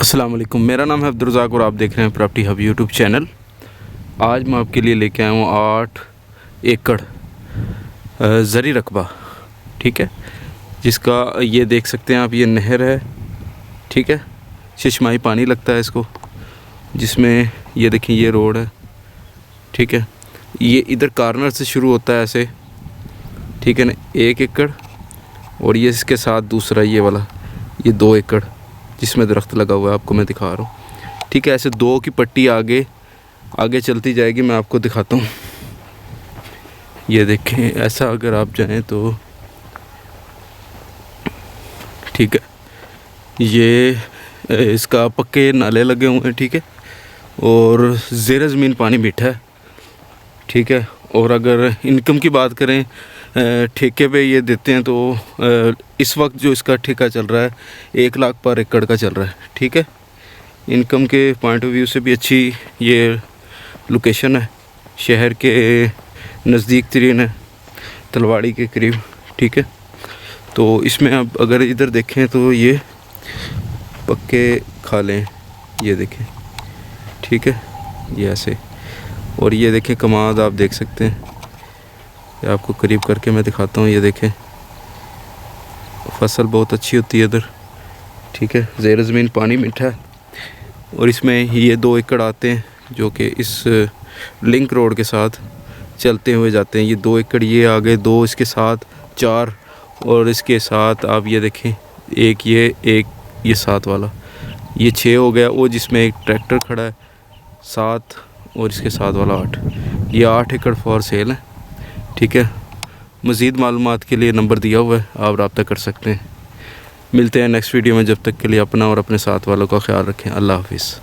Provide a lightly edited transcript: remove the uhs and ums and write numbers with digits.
अस्सलाम वालेकुम, मेरा नाम है अब्दुर्रज़ाक और आप देख रहे हैं प्रॉपर्टी हब यूट्यूब चैनल। आज मैं आपके लिए लेके आया हूँ 8 एकड़ ज़री रकबा, ठीक है, जिसका ये देख सकते हैं आप, ये नहर है, ठीक है, चश्माही पानी लगता है इसको, जिसमें ये देखिए ये रोड है, ठीक है, ये इधर कॉर्नर से शुरू होता है ऐसे, ठीक है ना, 1 एकड़, और ये इसके साथ दूसरा ये वाला, ये 2 एकड़ जिसमें दरख्त लगा हुआ है, आपको मैं दिखा रहा हूँ, ठीक है। ऐसे 2 की पट्टी आगे आगे चलती जाएगी, मैं आपको दिखाता हूँ। ये देखें, ऐसा अगर आप जाएं तो ठीक है, ये इसका पक्के नाले लगे हुए हैं, ठीक है, और ज़ेर ज़मीन पानी मीठा है, ठीक है। और अगर इनकम की बात करें, ठेके पे ये देते हैं तो इस वक्त जो इसका ठेका चल रहा है 1 लाख पर एकड़ का चल रहा है, ठीक है। इनकम के पॉइंट ऑफ व्यू से भी अच्छी ये लोकेशन है, शहर के नज़दीक तरीन है, तलवाड़ी के करीब, ठीक है। तो इसमें अब अगर इधर देखें तो ये पक्के खाले हैं, ये देखें, ठीक है, ये ऐसे, और ये देखें कमाद आप देख सकते हैं, ये आपको करीब करके मैं दिखाता हूँ। ये देखें, फसल बहुत अच्छी होती है इधर, ठीक है, ज़ेर ज़मीन पानी मीठा है। और इसमें ये 2 एकड़ आते हैं जो कि इस लिंक रोड के साथ चलते हुए जाते हैं। ये 2 एकड़ ये आगे, 2 इसके साथ, 4, और इसके साथ आप ये देखें, एक ये 7 वाला, ये 6 हो गया, वो जिसमें एक ट्रैक्टर खड़ा है 7, और इसके साथ वाला 8, ये 8 एकड़ फॉर सेल है, ठीक है। मज़ीद मालूमात के लिए नंबर दिया हुआ है, आप रब्ता कर सकते हैं। मिलते हैं नेक्स्ट वीडियो में, जब तक के लिए अपना और अपने साथ वालों का ख्याल रखें। अल्लाह हाफिज़।